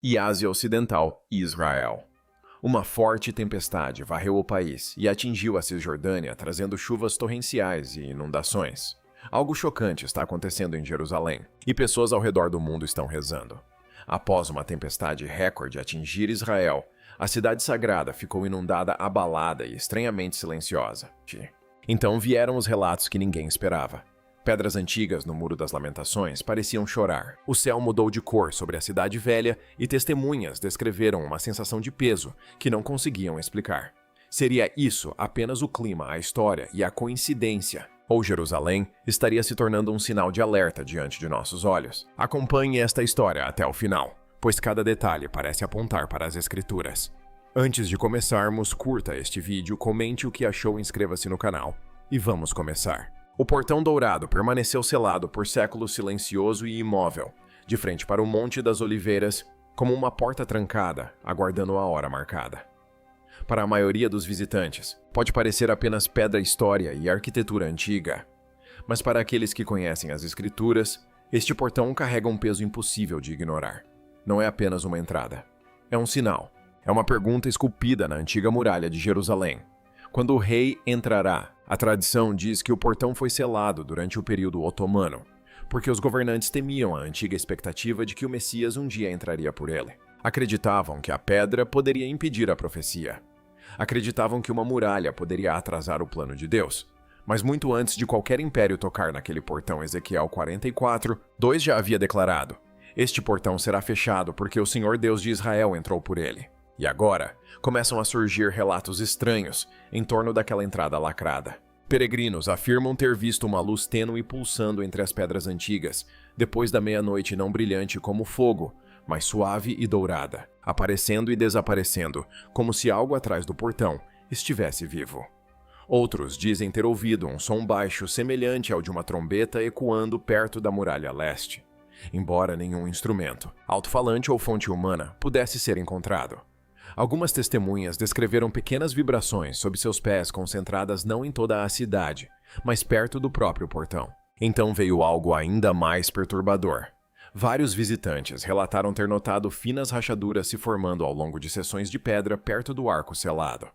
e Ásia Ocidental e Israel. Uma forte tempestade varreu o país e atingiu a Cisjordânia, trazendo chuvas torrenciais e inundações. Algo chocante está acontecendo em Jerusalém, e pessoas ao redor do mundo estão rezando. Após uma tempestade recorde atingir Israel, a cidade sagrada ficou inundada, abalada e estranhamente silenciosa. Então vieram os relatos que ninguém esperava. Pedras antigas no Muro das Lamentações pareciam chorar. O céu mudou de cor sobre a cidade velha e testemunhas descreveram uma sensação de peso que não conseguiam explicar. Seria isso apenas o clima, a história e a coincidência? Ou Jerusalém estaria se tornando um sinal de alerta diante de nossos olhos? Acompanhe esta história até o final, pois cada detalhe parece apontar para as Escrituras. Antes de começarmos, curta este vídeo, comente o que achou e inscreva-se no canal. E vamos começar. O portão dourado permaneceu selado por séculos, silencioso e imóvel, de frente para o Monte das Oliveiras, como uma porta trancada, aguardando a hora marcada. Para a maioria dos visitantes, pode parecer apenas pedra, história e arquitetura antiga. Mas para aqueles que conhecem as Escrituras, este portão carrega um peso impossível de ignorar. Não é apenas uma entrada. É um sinal. É uma pergunta esculpida na antiga muralha de Jerusalém. Quando o rei entrará, a tradição diz que o portão foi selado durante o período otomano, porque os governantes temiam a antiga expectativa de que o Messias um dia entraria por ele. Acreditavam que a pedra poderia impedir a profecia. Acreditavam que uma muralha poderia atrasar o plano de Deus. Mas muito antes de qualquer império tocar naquele portão, Ezequiel 44:2 já havia declarado: "Este portão será fechado porque o Senhor Deus de Israel entrou por ele." E agora, começam a surgir relatos estranhos em torno daquela entrada lacrada. Peregrinos afirmam ter visto uma luz tênue pulsando entre as pedras antigas, depois da meia-noite não brilhante como fogo, mas suave e dourada, aparecendo e desaparecendo, como se algo atrás do portão estivesse vivo. Outros dizem ter ouvido um som baixo semelhante ao de uma trombeta ecoando perto da muralha leste, embora nenhum instrumento, alto-falante ou fonte humana, pudesse ser encontrado. Algumas testemunhas descreveram pequenas vibrações sob seus pés concentradas não em toda a cidade, mas perto do próprio portão. Então veio algo ainda mais perturbador. Vários visitantes relataram ter notado finas rachaduras se formando ao longo de seções de pedra perto do arco selado.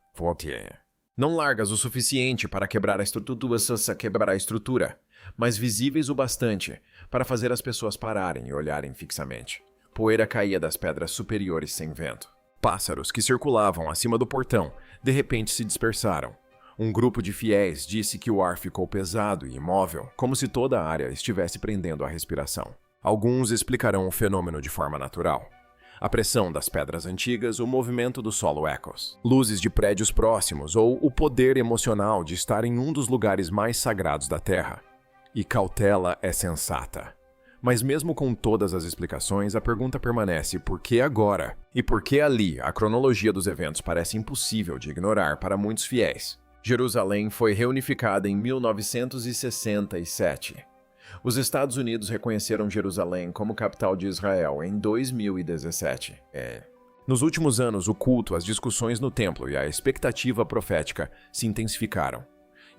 Não largas o suficiente para quebrar a estrutura, mas visíveis o bastante para fazer as pessoas pararem e olharem fixamente. Poeira caía das pedras superiores sem vento. Pássaros que circulavam acima do portão, de repente se dispersaram. Um grupo de fiéis disse que o ar ficou pesado e imóvel, como se toda a área estivesse prendendo a respiração. Alguns explicarão o fenômeno de forma natural. A pressão das pedras antigas, o movimento do solo ecos, luzes de prédios próximos ou o poder emocional de estar em um dos lugares mais sagrados da Terra. E cautela é sensata. Mas mesmo com todas as explicações, a pergunta permanece: por que agora? E por que ali? A cronologia dos eventos parece impossível de ignorar para muitos fiéis. Jerusalém foi reunificada em 1967. Os Estados Unidos reconheceram Jerusalém como capital de Israel em 2017. Nos últimos anos, o culto, as discussões no templo e a expectativa profética se intensificaram.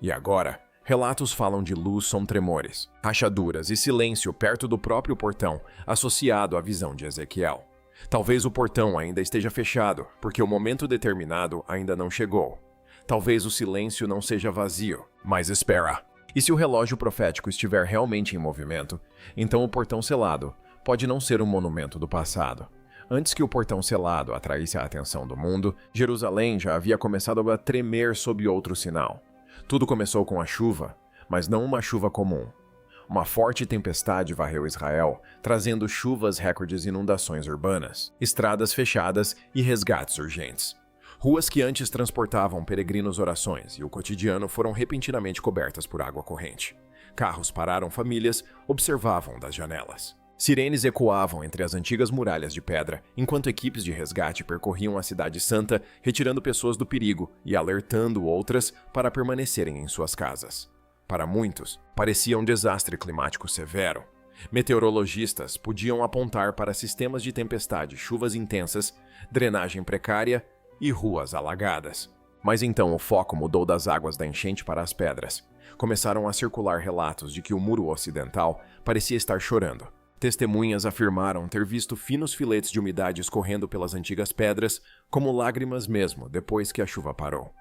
E agora, relatos falam de luz, som, tremores, rachaduras e silêncio perto do próprio portão, associado à visão de Ezequiel. Talvez o portão ainda esteja fechado, porque o momento determinado ainda não chegou. Talvez o silêncio não seja vazio, mas espera. E se o relógio profético estiver realmente em movimento, então o portão selado pode não ser um monumento do passado. Antes que o portão selado atraísse a atenção do mundo, Jerusalém já havia começado a tremer sob outro sinal. Tudo começou com a chuva, mas não uma chuva comum. Uma forte tempestade varreu Israel, trazendo chuvas recordes e inundações urbanas, estradas fechadas e resgates urgentes. Ruas que antes transportavam peregrinos orações e o cotidiano foram repentinamente cobertas por água corrente. Carros pararam, famílias observavam das janelas. Sirenes ecoavam entre as antigas muralhas de pedra, enquanto equipes de resgate percorriam a cidade santa, retirando pessoas do perigo e alertando outras para permanecerem em suas casas. Para muitos, parecia um desastre climático severo. Meteorologistas podiam apontar para sistemas de tempestade, chuvas intensas, drenagem precária e ruas alagadas. Mas então o foco mudou das águas da enchente para as pedras. Começaram a circular relatos de que o muro ocidental parecia estar chorando, Testemunhas afirmaram ter visto finos filetes de umidade escorrendo pelas antigas pedras, como lágrimas mesmo, depois que a chuva parou.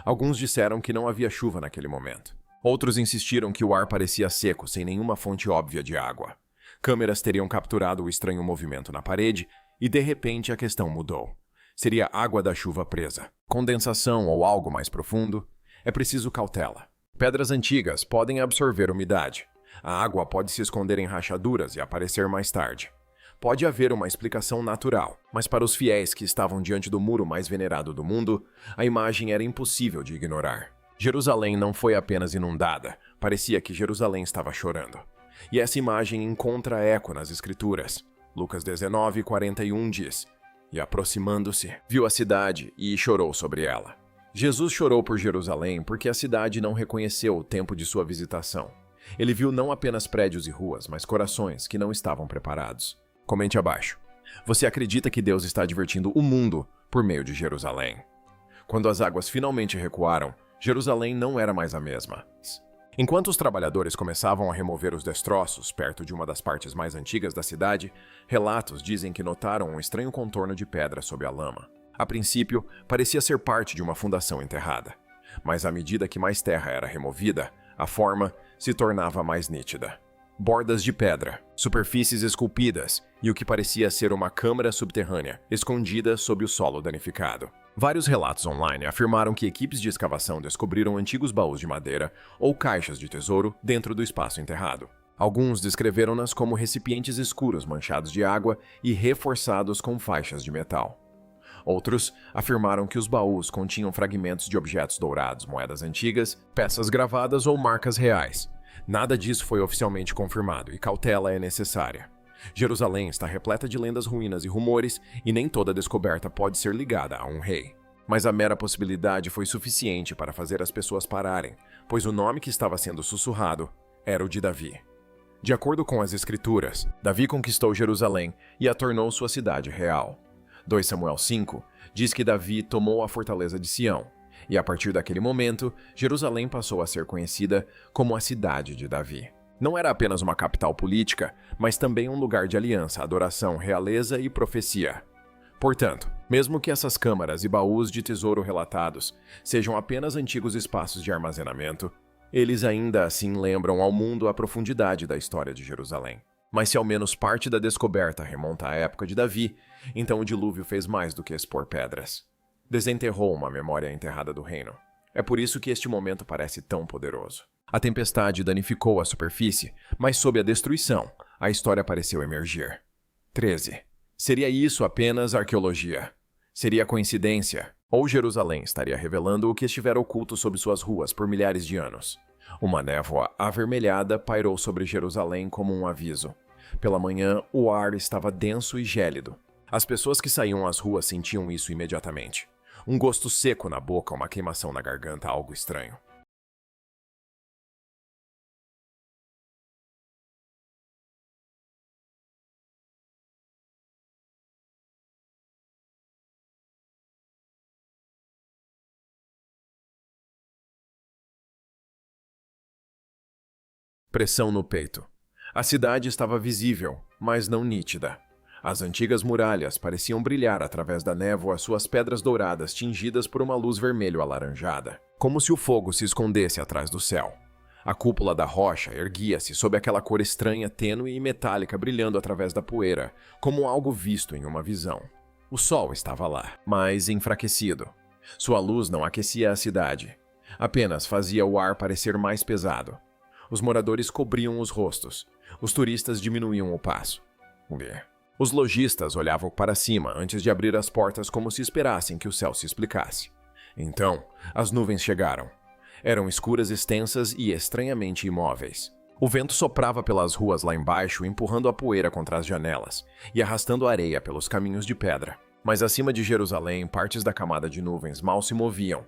Alguns disseram que não havia chuva naquele momento. Outros insistiram que o ar parecia seco, sem nenhuma fonte óbvia de água. Câmeras teriam capturado o estranho movimento na parede e, de repente, a questão mudou. Seria água da chuva presa, condensação ou algo mais profundo? É preciso cautela. Pedras antigas podem absorver umidade. A água pode se esconder em rachaduras e aparecer mais tarde. Pode haver uma explicação natural, mas para os fiéis que estavam diante do muro mais venerado do mundo, a imagem era impossível de ignorar. Jerusalém não foi apenas inundada, parecia que Jerusalém estava chorando. E essa imagem encontra eco nas Escrituras. Lucas 19:41 diz: "E aproximando-se, viu a cidade e chorou sobre ela." Jesus chorou por Jerusalém porque a cidade não reconheceu o tempo de sua visitação. Ele viu não apenas prédios e ruas, mas corações que não estavam preparados. Comente abaixo. Você acredita que Deus está divertindo o mundo por meio de Jerusalém? Quando as águas finalmente recuaram, Jerusalém não era mais a mesma. Enquanto os trabalhadores começavam a remover os destroços perto de uma das partes mais antigas da cidade, relatos dizem que notaram um estranho contorno de pedra sob a lama. A princípio, parecia ser parte de uma fundação enterrada. Mas à medida que mais terra era removida, a forma se tornava mais nítida. Bordas de pedra, superfícies esculpidas e o que parecia ser uma câmara subterrânea, escondida sob o solo danificado. Vários relatos online afirmaram que equipes de escavação descobriram antigos baús de madeira ou caixas de tesouro dentro do espaço enterrado. Alguns descreveram-nas como recipientes escuros manchados de água e reforçados com faixas de metal. Outros afirmaram que os baús continham fragmentos de objetos dourados, moedas antigas, peças gravadas ou marcas reais. Nada disso foi oficialmente confirmado e cautela é necessária. Jerusalém está repleta de lendas ruínas e rumores, e nem toda descoberta pode ser ligada a um rei. Mas a mera possibilidade foi suficiente para fazer as pessoas pararem, pois o nome que estava sendo sussurrado era o de Davi. De acordo com as Escrituras, Davi conquistou Jerusalém e a tornou sua cidade real. 2 Samuel 5 diz que Davi tomou a fortaleza de Sião, e a partir daquele momento, Jerusalém passou a ser conhecida como a cidade de Davi. Não era apenas uma capital política, mas também um lugar de aliança, adoração, realeza e profecia. Portanto, mesmo que essas câmaras e baús de tesouro relatados sejam apenas antigos espaços de armazenamento, eles ainda assim lembram ao mundo a profundidade da história de Jerusalém. Mas se ao menos parte da descoberta remonta à época de Davi, então o dilúvio fez mais do que expor pedras. Desenterrou uma memória enterrada do reino. É por isso que este momento parece tão poderoso. A tempestade danificou a superfície, mas sob a destruição, a história pareceu emergir. 13. Seria isso apenas arqueologia? Seria coincidência? Ou Jerusalém estaria revelando o que estivera oculto sob suas ruas por milhares de anos? Uma névoa avermelhada pairou sobre Jerusalém como um aviso. Pela manhã, o ar estava denso e gélido. As pessoas que saíam às ruas sentiam isso imediatamente. Um gosto seco na boca, uma queimação na garganta, algo estranho. Pressão no peito. A cidade estava visível, mas não nítida. As antigas muralhas pareciam brilhar através da névoa, suas pedras douradas tingidas por uma luz vermelho-alaranjada, como se o fogo se escondesse atrás do céu. A cúpula da rocha erguia-se sob aquela cor estranha, tênue e metálica brilhando através da poeira, como algo visto em uma visão. O sol estava lá, mas enfraquecido. Sua luz não aquecia a cidade, apenas fazia o ar parecer mais pesado. Os moradores cobriam os rostos. Os turistas diminuíam o passo. Os lojistas olhavam para cima antes de abrir as portas como se esperassem que o céu se explicasse. Então, as nuvens chegaram. Eram escuras, extensas e estranhamente imóveis. O vento soprava pelas ruas lá embaixo, empurrando a poeira contra as janelas e arrastando a areia pelos caminhos de pedra. Mas acima de Jerusalém, partes da camada de nuvens mal se moviam.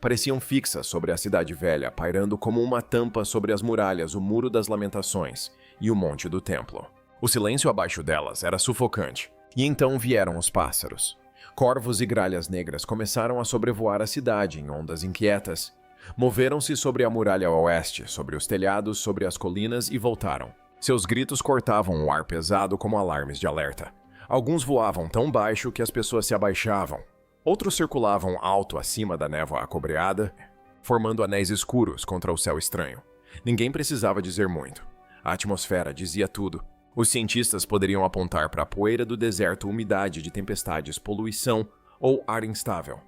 Pareciam fixas sobre a cidade velha, pairando como uma tampa sobre as muralhas, o Muro das Lamentações e o Monte do Templo. O silêncio abaixo delas era sufocante. E então vieram os pássaros. Corvos e gralhas negras começaram a sobrevoar a cidade em ondas inquietas. Moveram-se sobre a muralha a oeste, sobre os telhados, sobre as colinas e voltaram. Seus gritos cortavam o ar pesado como alarmes de alerta. Alguns voavam tão baixo que as pessoas se abaixavam. Outros circulavam alto acima da névoa acobreada, formando anéis escuros contra o céu estranho. Ninguém precisava dizer muito. A atmosfera dizia tudo. Os cientistas poderiam apontar para a poeira do deserto, umidade de tempestades, poluição ou ar instável.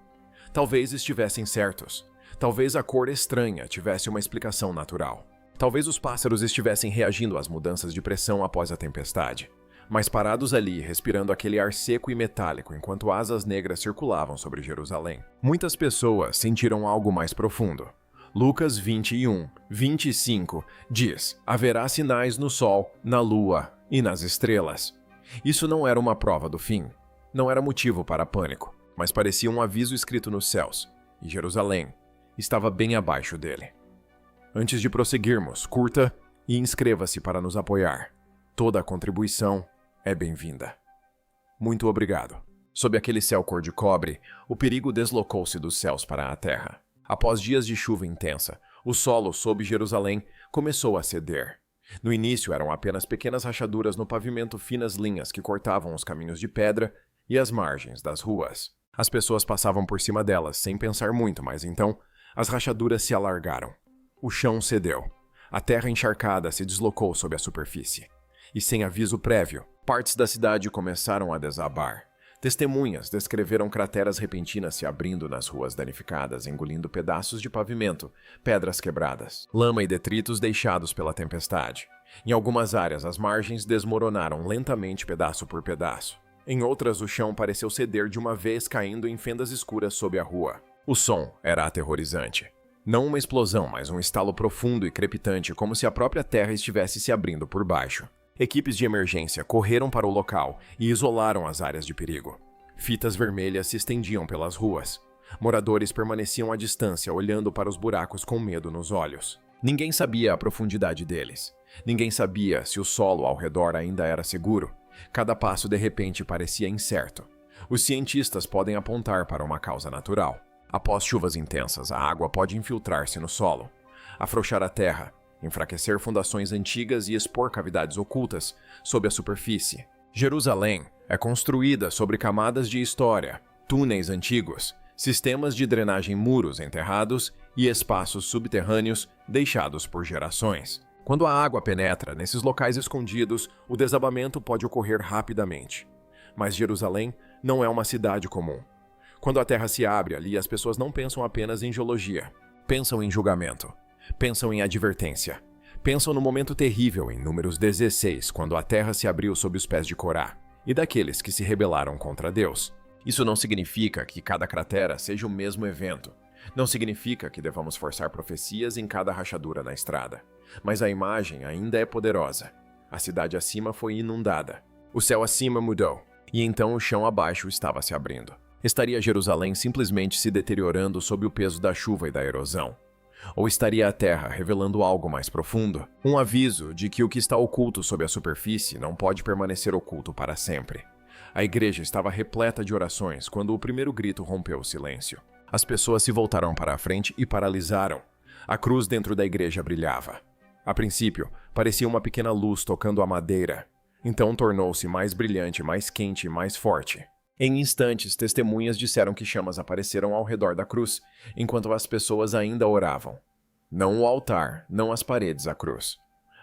Talvez estivessem certos. Talvez a cor estranha tivesse uma explicação natural. Talvez os pássaros estivessem reagindo às mudanças de pressão após a tempestade. Mas parados ali, respirando aquele ar seco e metálico enquanto asas negras circulavam sobre Jerusalém, muitas pessoas sentiram algo mais profundo. Lucas 21, 25 diz: haverá sinais no sol, na lua e nas estrelas. Isso não era uma prova do fim. Não era motivo para pânico, mas parecia um aviso escrito nos céus, e Jerusalém estava bem abaixo dele. Antes de prosseguirmos, curta e inscreva-se para nos apoiar. Toda a contribuição é bem-vinda. Muito obrigado. Sob aquele céu cor de cobre, o perigo deslocou-se dos céus para a terra. Após dias de chuva intensa, o solo sob Jerusalém começou a ceder. No início eram apenas pequenas rachaduras no pavimento, finas linhas que cortavam os caminhos de pedra e as margens das ruas. As pessoas passavam por cima delas sem pensar muito, mas então as rachaduras se alargaram. O chão cedeu. A terra encharcada se deslocou sob a superfície. E sem aviso prévio, partes da cidade começaram a desabar. Testemunhas descreveram crateras repentinas se abrindo nas ruas danificadas, engolindo pedaços de pavimento, pedras quebradas, lama e detritos deixados pela tempestade. Em algumas áreas, as margens desmoronaram lentamente pedaço por pedaço. Em outras, o chão pareceu ceder de uma vez, caindo em fendas escuras sob a rua. O som era aterrorizante. Não uma explosão, mas um estalo profundo e crepitante, como se a própria terra estivesse se abrindo por baixo. Equipes de emergência correram para o local e isolaram as áreas de perigo. Fitas vermelhas se estendiam pelas ruas. Moradores permaneciam à distância, olhando para os buracos com medo nos olhos. Ninguém sabia a profundidade deles. Ninguém sabia se o solo ao redor ainda era seguro. Cada passo de repente parecia incerto. Os cientistas podem apontar para uma causa natural. Após chuvas intensas, a água pode infiltrar-se no solo, afrouxar a terra, enfraquecer fundações antigas e expor cavidades ocultas sob a superfície. Jerusalém é construída sobre camadas de história, túneis antigos, sistemas de drenagem, muros enterrados e espaços subterrâneos deixados por gerações. Quando a água penetra nesses locais escondidos, o desabamento pode ocorrer rapidamente. Mas Jerusalém não é uma cidade comum. Quando a terra se abre ali, as pessoas não pensam apenas em geologia. Pensam em julgamento. Pensam em advertência. Pensam no momento terrível em Números 16, quando a terra se abriu sob os pés de Corá e daqueles que se rebelaram contra Deus. Isso não significa que cada cratera seja o mesmo evento. Não significa que devamos forçar profecias em cada rachadura na estrada. Mas a imagem ainda é poderosa. A cidade acima foi inundada. O céu acima mudou. E então o chão abaixo estava se abrindo. Estaria Jerusalém simplesmente se deteriorando sob o peso da chuva e da erosão? Ou estaria a terra revelando algo mais profundo? Um aviso de que o que está oculto sob a superfície não pode permanecer oculto para sempre. A igreja estava repleta de orações quando o primeiro grito rompeu o silêncio. As pessoas se voltaram para a frente e paralisaram. A cruz dentro da igreja brilhava. A princípio, parecia uma pequena luz tocando a madeira. Então tornou-se mais brilhante, mais quente e mais forte. Em instantes, testemunhas disseram que chamas apareceram ao redor da cruz, enquanto as pessoas ainda oravam. Não o altar, não as paredes, a cruz.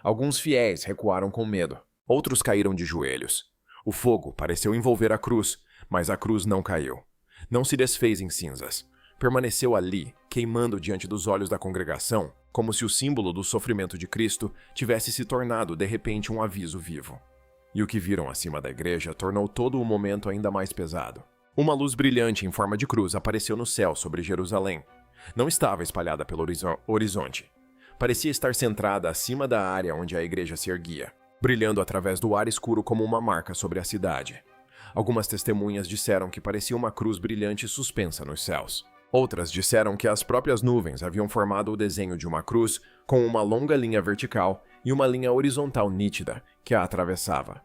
Alguns fiéis recuaram com medo. Outros caíram de joelhos. O fogo pareceu envolver a cruz, mas a cruz não caiu. Não se desfez em cinzas. Permaneceu ali, queimando diante dos olhos da congregação, como se o símbolo do sofrimento de Cristo tivesse se tornado de repente um aviso vivo. E o que viram acima da igreja tornou todo o momento ainda mais pesado. Uma luz brilhante em forma de cruz apareceu no céu sobre Jerusalém. Não estava espalhada pelo horizonte. Parecia estar centrada acima da área onde a igreja se erguia, brilhando através do ar escuro como uma marca sobre a cidade. Algumas testemunhas disseram que parecia uma cruz brilhante suspensa nos céus. Outras disseram que as próprias nuvens haviam formado o desenho de uma cruz com uma longa linha vertical e uma linha horizontal nítida que a atravessava.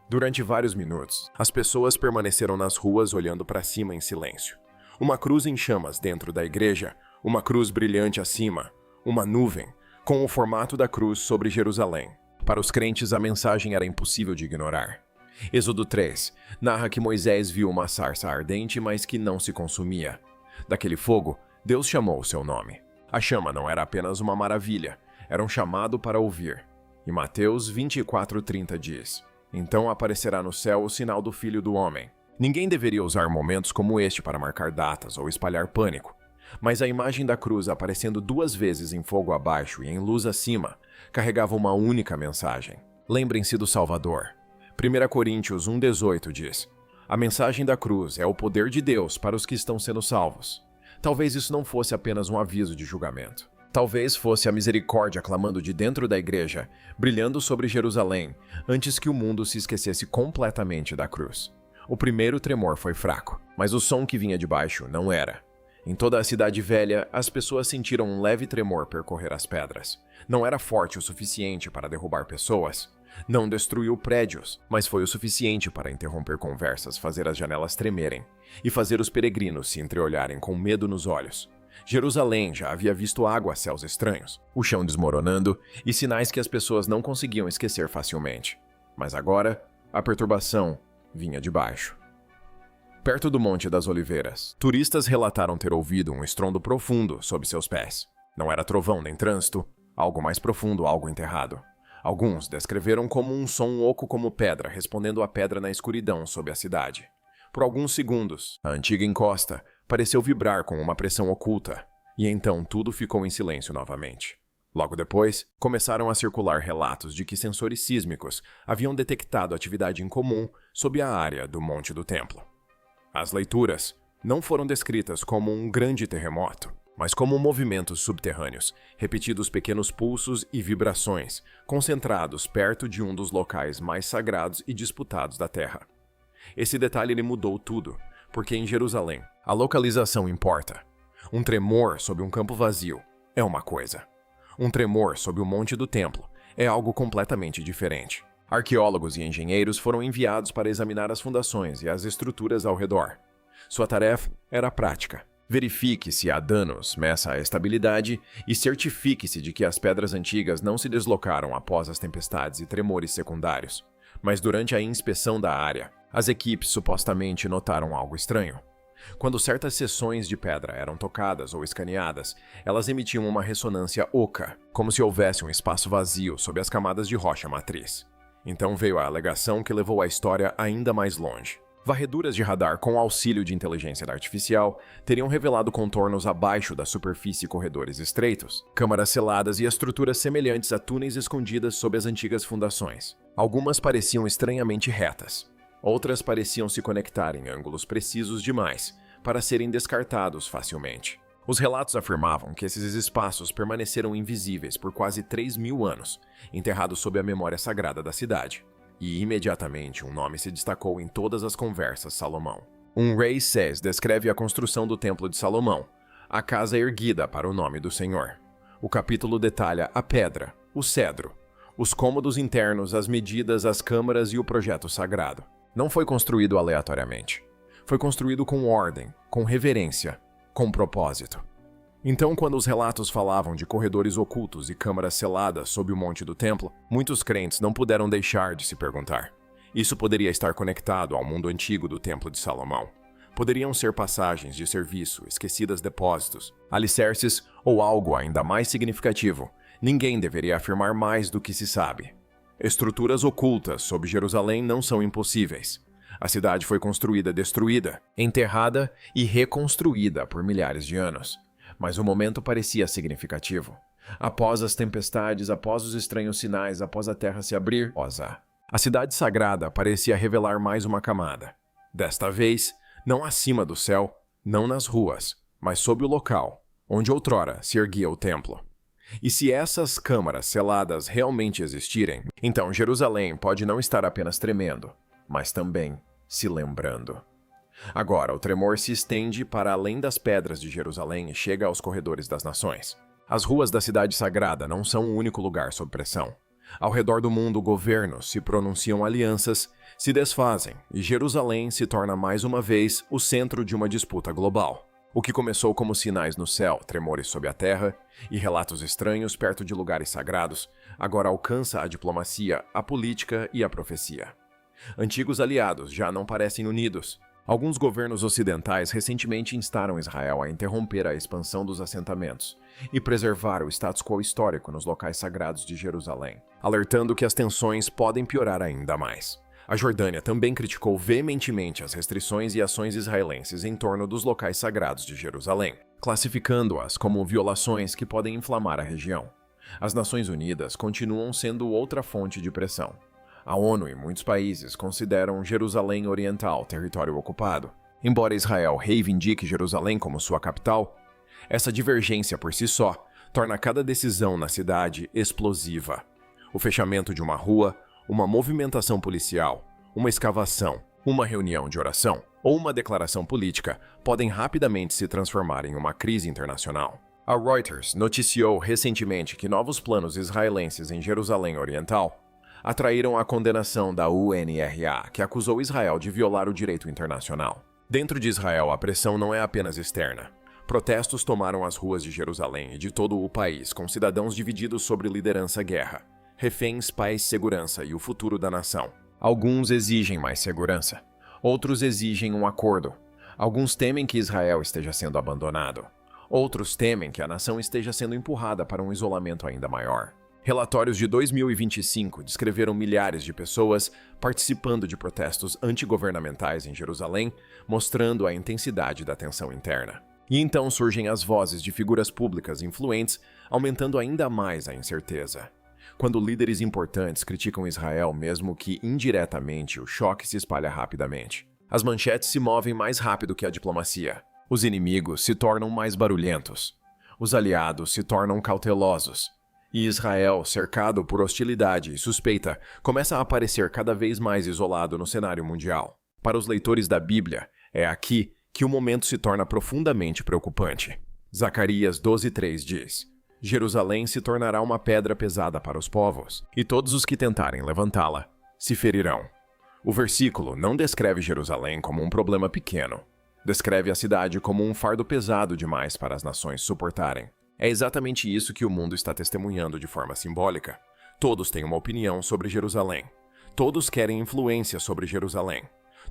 Durante vários minutos, as pessoas permaneceram nas ruas olhando para cima em silêncio. Uma cruz em chamas dentro da igreja, uma cruz brilhante acima, uma nuvem, com o formato da cruz sobre Jerusalém. Para os crentes, a mensagem era impossível de ignorar. Êxodo 3 narra que Moisés viu uma sarça ardente, mas que não se consumia. Daquele fogo, Deus chamou o seu nome. A chama não era apenas uma maravilha, era um chamado para ouvir. E Mateus 24:30 diz: Então aparecerá no céu o sinal do Filho do Homem. Ninguém deveria usar momentos como este para marcar datas ou espalhar pânico. Mas a imagem da cruz aparecendo 2 vezes em fogo abaixo e em luz acima carregava uma única mensagem. Lembrem-se do Salvador. 1 Coríntios 1,18 diz: A mensagem da cruz é o poder de Deus para os que estão sendo salvos. Talvez isso não fosse apenas um aviso de julgamento. Talvez fosse a misericórdia clamando de dentro da igreja, brilhando sobre Jerusalém, antes que o mundo se esquecesse completamente da cruz. O primeiro tremor foi fraco, mas o som que vinha de baixo não era. Em toda a cidade velha, as pessoas sentiram um leve tremor percorrer as pedras. Não era forte o suficiente para derrubar pessoas. Não destruiu prédios, mas foi o suficiente para interromper conversas, fazer as janelas tremerem e fazer os peregrinos se entreolharem com medo nos olhos. Jerusalém já havia visto água a céus estranhos, o chão desmoronando e sinais que as pessoas não conseguiam esquecer facilmente. Mas agora, a perturbação vinha de baixo. Perto do Monte das Oliveiras, turistas relataram ter ouvido um estrondo profundo sob seus pés. Não era trovão nem trânsito, algo mais profundo, algo enterrado. Alguns descreveram como um som oco como pedra respondendo à pedra na escuridão sob a cidade. Por alguns segundos, a antiga encosta pareceu vibrar com uma pressão oculta, e então tudo ficou em silêncio novamente. Logo depois, começaram a circular relatos de que sensores sísmicos haviam detectado atividade incomum sob a área do Monte do Templo. As leituras não foram descritas como um grande terremoto, mas como movimentos subterrâneos, repetidos pequenos pulsos e vibrações, concentrados perto de um dos locais mais sagrados e disputados da Terra. Esse detalhe ele mudou tudo, porque em Jerusalém, a localização importa. Um tremor sob um campo vazio é uma coisa. Um tremor sob o Monte do Templo é algo completamente diferente. Arqueólogos e engenheiros foram enviados para examinar as fundações e as estruturas ao redor. Sua tarefa era prática. Verifique se há danos, meça a estabilidade e certifique-se de que as pedras antigas não se deslocaram após as tempestades e tremores secundários. Mas durante a inspeção da área, as equipes supostamente notaram algo estranho. Quando certas seções de pedra eram tocadas ou escaneadas, elas emitiam uma ressonância oca, como se houvesse um espaço vazio sob as camadas de rocha matriz. Então veio a alegação que levou a história ainda mais longe. Varreduras de radar com auxílio de inteligência artificial teriam revelado contornos abaixo da superfície e corredores estreitos, câmaras seladas e estruturas semelhantes a túneis escondidas sob as antigas fundações. Algumas pareciam estranhamente retas. Outras pareciam se conectar em ângulos precisos demais para serem descartados facilmente. Os relatos afirmavam que esses espaços permaneceram invisíveis por quase 3.000 anos, enterrados sob a memória sagrada da cidade. E imediatamente um nome se destacou em todas as conversas: Salomão. Um Ray Says descreve a construção do Templo de Salomão, a casa erguida para o nome do Senhor. O capítulo detalha a pedra, o cedro, os cômodos internos, as medidas, as câmaras e o projeto sagrado. Não foi construído aleatoriamente. Foi construído com ordem, com reverência, com propósito. Então, quando os relatos falavam de corredores ocultos e câmaras seladas sob o Monte do Templo, muitos crentes não puderam deixar de se perguntar. Isso poderia estar conectado ao mundo antigo do Templo de Salomão. Poderiam ser passagens de serviço, esquecidas depósitos, alicerces ou algo ainda mais significativo. Ninguém deveria afirmar mais do que se sabe. Estruturas ocultas sob Jerusalém não são impossíveis. A cidade foi construída, destruída, enterrada e reconstruída por milhares de anos. Mas o momento parecia significativo. Após as tempestades, após os estranhos sinais, após a terra se abrir, a cidade sagrada parecia revelar mais uma camada. Desta vez, não acima do céu, não nas ruas, mas sob o local, onde outrora se erguia o templo. E se essas câmaras seladas realmente existirem, então Jerusalém pode não estar apenas tremendo, mas também se lembrando. Agora, o tremor se estende para além das pedras de Jerusalém e chega aos corredores das nações. As ruas da cidade sagrada não são o único lugar sob pressão. Ao redor do mundo, governos se pronunciam alianças, se desfazem, e Jerusalém se torna mais uma vez o centro de uma disputa global. O que começou como sinais no céu, tremores sob a terra e relatos estranhos perto de lugares sagrados, agora alcança a diplomacia, a política e a profecia. Antigos aliados já não parecem unidos. Alguns governos ocidentais recentemente instaram Israel a interromper a expansão dos assentamentos e preservar o status quo histórico nos locais sagrados de Jerusalém, alertando que as tensões podem piorar ainda mais. A Jordânia também criticou veementemente as restrições e ações israelenses em torno dos locais sagrados de Jerusalém, classificando-as como violações que podem inflamar a região. As Nações Unidas continuam sendo outra fonte de pressão. A ONU e muitos países consideram Jerusalém Oriental território ocupado. Embora Israel reivindique Jerusalém como sua capital, essa divergência por si só torna cada decisão na cidade explosiva. O fechamento de uma rua, uma movimentação policial, uma escavação, uma reunião de oração ou uma declaração política podem rapidamente se transformar em uma crise internacional. A Reuters noticiou recentemente que novos planos israelenses em Jerusalém Oriental atraíram a condenação da UNRWA, que acusou Israel de violar o direito internacional. Dentro de Israel, a pressão não é apenas externa. Protestos tomaram as ruas de Jerusalém e de todo o país, com cidadãos divididos sobre liderança-guerra, reféns, paz, segurança e o futuro da nação. Alguns exigem mais segurança. Outros exigem um acordo. Alguns temem que Israel esteja sendo abandonado. Outros temem que a nação esteja sendo empurrada para um isolamento ainda maior. Relatórios de 2025 descreveram milhares de pessoas participando de protestos antigovernamentais em Jerusalém, mostrando a intensidade da tensão interna. E então surgem as vozes de figuras públicas influentes, aumentando ainda mais a incerteza. Quando líderes importantes criticam Israel, mesmo que indiretamente, o choque se espalha rapidamente. As manchetes se movem mais rápido que a diplomacia. Os inimigos se tornam mais barulhentos. Os aliados se tornam cautelosos. E Israel, cercado por hostilidade e suspeita, começa a aparecer cada vez mais isolado no cenário mundial. Para os leitores da Bíblia, é aqui que o momento se torna profundamente preocupante. Zacarias 12:3 diz: Jerusalém se tornará uma pedra pesada para os povos, e todos os que tentarem levantá-la se ferirão. O versículo não descreve Jerusalém como um problema pequeno. Descreve a cidade como um fardo pesado demais para as nações suportarem. É exatamente isso que o mundo está testemunhando de forma simbólica. Todos têm uma opinião sobre Jerusalém. Todos querem influência sobre Jerusalém.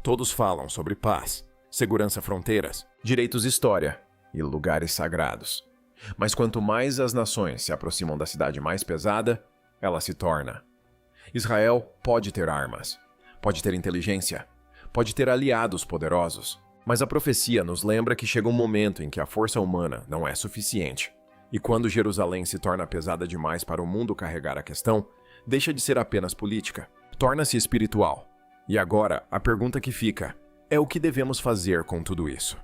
Todos falam sobre paz, segurança fronteiras, direitos história e lugares sagrados. Mas quanto mais as nações se aproximam da cidade mais pesada, ela se torna. Israel pode ter armas, pode ter inteligência, pode ter aliados poderosos, mas a profecia nos lembra que chega um momento em que a força humana não é suficiente. E quando Jerusalém se torna pesada demais para o mundo carregar a questão, deixa de ser apenas política, torna-se espiritual. E agora, a pergunta que fica é o que devemos fazer com tudo isso?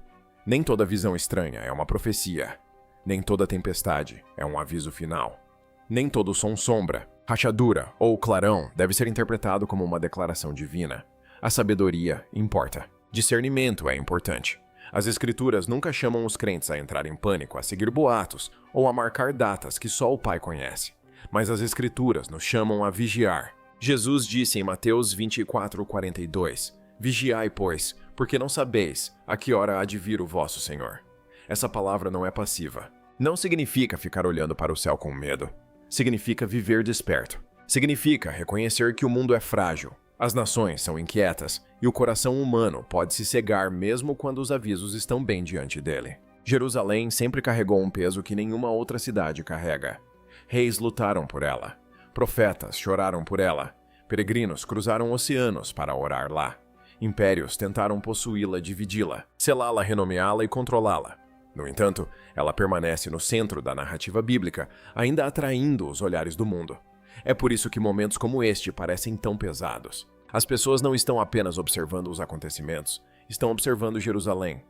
Nem toda visão estranha é uma profecia. Nem toda tempestade é um aviso final. Nem todo som sombra, rachadura ou clarão deve ser interpretado como uma declaração divina. A sabedoria importa. Discernimento é importante. As Escrituras nunca chamam os crentes a entrar em pânico, a seguir boatos ou a marcar datas que só o Pai conhece. Mas as Escrituras nos chamam a vigiar. Jesus disse em Mateus 24:42, Vigiai, pois, porque não sabeis a que hora há de vir o vosso Senhor. Essa palavra não é passiva. Não significa ficar olhando para o céu com medo. Significa viver desperto. Significa reconhecer que o mundo é frágil, as nações são inquietas e o coração humano pode se cegar mesmo quando os avisos estão bem diante dele. Jerusalém sempre carregou um peso que nenhuma outra cidade carrega. Reis lutaram por ela. Profetas choraram por ela. Peregrinos cruzaram oceanos para orar lá. Impérios tentaram possuí-la, dividi-la, selá-la, renomeá-la e controlá-la. No entanto, ela permanece no centro da narrativa bíblica, ainda atraindo os olhares do mundo. É por isso que momentos como este parecem tão pesados. As pessoas não estão apenas observando os acontecimentos, estão observando Jerusalém.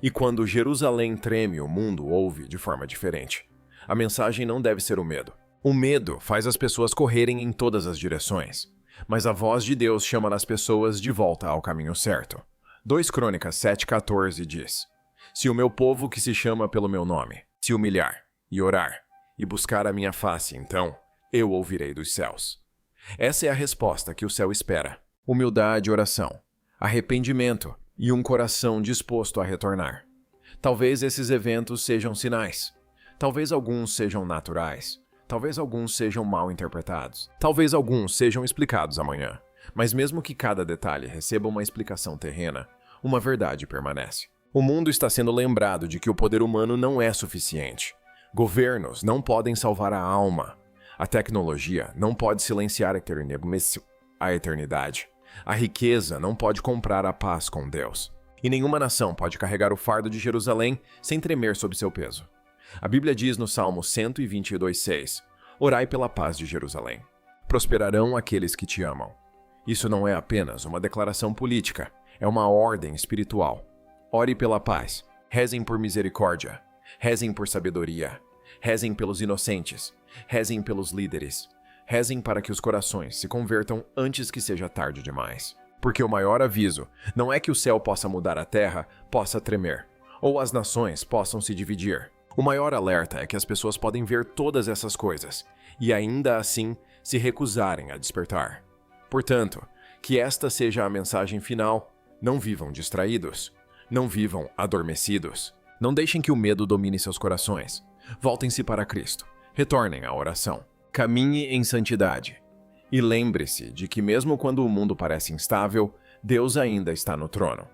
E quando Jerusalém treme, o mundo ouve de forma diferente. A mensagem não deve ser o medo. O medo faz as pessoas correrem em todas as direções. Mas a voz de Deus chama as pessoas de volta ao caminho certo. 2 Crônicas 7:14 diz: Se o meu povo que se chama pelo meu nome se humilhar e orar e buscar a minha face, então eu ouvirei dos céus. Essa é a resposta que o céu espera. Humildade e oração, arrependimento e um coração disposto a retornar. Talvez esses eventos sejam sinais. Talvez alguns sejam naturais. Talvez alguns sejam mal interpretados. Talvez alguns sejam explicados amanhã. Mas mesmo que cada detalhe receba uma explicação terrena, uma verdade permanece. O mundo está sendo lembrado de que o poder humano não é suficiente. Governos não podem salvar a alma. A tecnologia não pode silenciar a eternidade. A riqueza não pode comprar a paz com Deus. E nenhuma nação pode carregar o fardo de Jerusalém sem tremer sob seu peso. A Bíblia diz no Salmo 122:6: Orai pela paz de Jerusalém. Prosperarão aqueles que te amam. Isso não é apenas uma declaração política, é uma ordem espiritual. Ore pela paz, rezem por misericórdia, rezem por sabedoria, rezem pelos inocentes, rezem pelos líderes, rezem para que os corações se convertam antes que seja tarde demais. Porque o maior aviso não é que o céu possa mudar a terra, possa tremer, ou as nações possam se dividir. O maior alerta é que as pessoas podem ver todas essas coisas e ainda assim se recusarem a despertar. Portanto, que esta seja a mensagem final: não vivam distraídos, não vivam adormecidos. Não deixem que o medo domine seus corações. Voltem-se para Cristo, retornem à oração, caminhe em santidade. E lembre-se de que mesmo quando o mundo parece instável, Deus ainda está no trono.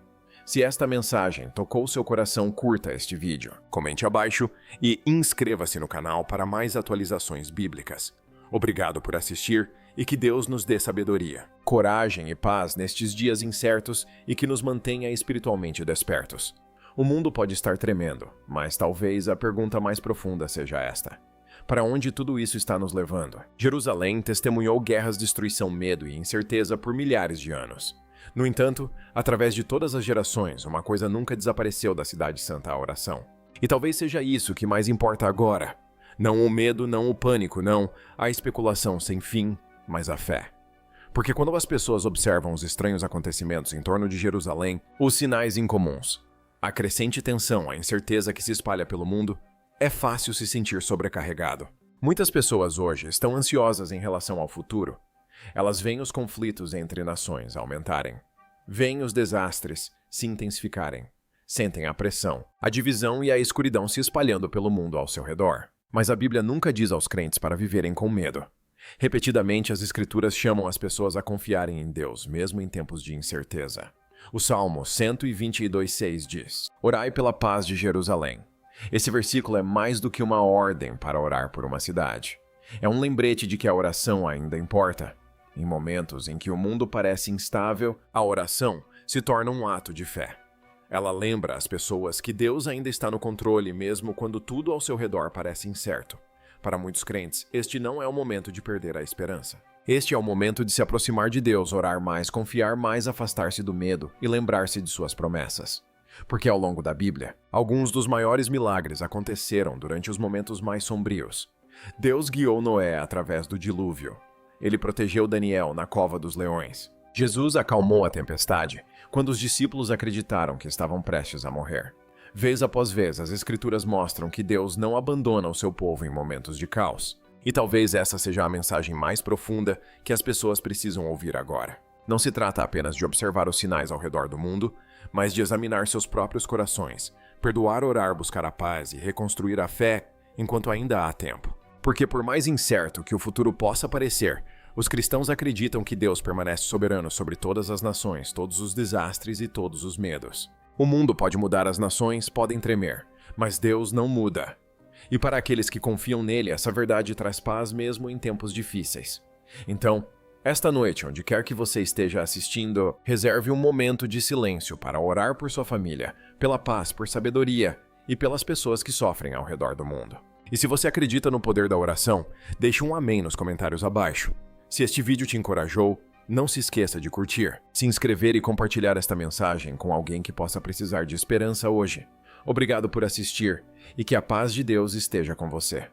Se esta mensagem tocou seu coração, curta este vídeo, comente abaixo e inscreva-se no canal para mais atualizações bíblicas. Obrigado por assistir e que Deus nos dê sabedoria, coragem e paz nestes dias incertos e que nos mantenha espiritualmente despertos. O mundo pode estar tremendo, mas talvez a pergunta mais profunda seja esta: para onde tudo isso está nos levando? Jerusalém testemunhou guerras, destruição, medo e incerteza por milhares de anos. No entanto, através de todas as gerações, uma coisa nunca desapareceu da Cidade Santa: a oração. E talvez seja isso que mais importa agora. Não o medo, não o pânico, não a especulação sem fim, mas a fé. Porque quando as pessoas observam os estranhos acontecimentos em torno de Jerusalém, os sinais incomuns, a crescente tensão, a incerteza que se espalha pelo mundo, é fácil se sentir sobrecarregado. Muitas pessoas hoje estão ansiosas em relação ao futuro. Elas veem os conflitos entre nações aumentarem, veem os desastres se intensificarem, sentem a pressão, a divisão e a escuridão se espalhando pelo mundo ao seu redor. Mas a Bíblia nunca diz aos crentes para viverem com medo. Repetidamente, as Escrituras chamam as pessoas a confiarem em Deus, mesmo em tempos de incerteza. O Salmo 122:6 diz: Orai pela paz de Jerusalém. Esse versículo é mais do que uma ordem para orar por uma cidade. É um lembrete de que a oração ainda importa. Em momentos em que o mundo parece instável, a oração se torna um ato de fé. Ela lembra as pessoas que Deus ainda está no controle, mesmo quando tudo ao seu redor parece incerto. Para muitos crentes, este não é o momento de perder a esperança. Este é o momento de se aproximar de Deus, orar mais, confiar mais, afastar-se do medo e lembrar-se de suas promessas. Porque ao longo da Bíblia, alguns dos maiores milagres aconteceram durante os momentos mais sombrios. Deus guiou Noé através do dilúvio. Ele protegeu Daniel na cova dos leões. Jesus acalmou a tempestade quando os discípulos acreditaram que estavam prestes a morrer. Vez após vez, as Escrituras mostram que Deus não abandona o seu povo em momentos de caos. E talvez essa seja a mensagem mais profunda que as pessoas precisam ouvir agora. Não se trata apenas de observar os sinais ao redor do mundo, mas de examinar seus próprios corações, perdoar, orar, buscar a paz e reconstruir a fé enquanto ainda há tempo. Porque por mais incerto que o futuro possa parecer, os cristãos acreditam que Deus permanece soberano sobre todas as nações, todos os desastres e todos os medos. O mundo pode mudar, as nações podem tremer, mas Deus não muda. E para aqueles que confiam nele, essa verdade traz paz mesmo em tempos difíceis. Então, esta noite, onde quer que você esteja assistindo, reserve um momento de silêncio para orar por sua família, pela paz, por sabedoria e pelas pessoas que sofrem ao redor do mundo. E se você acredita no poder da oração, deixe um amém nos comentários abaixo. Se este vídeo te encorajou, não se esqueça de curtir, se inscrever e compartilhar esta mensagem com alguém que possa precisar de esperança hoje. Obrigado por assistir e que a paz de Deus esteja com você.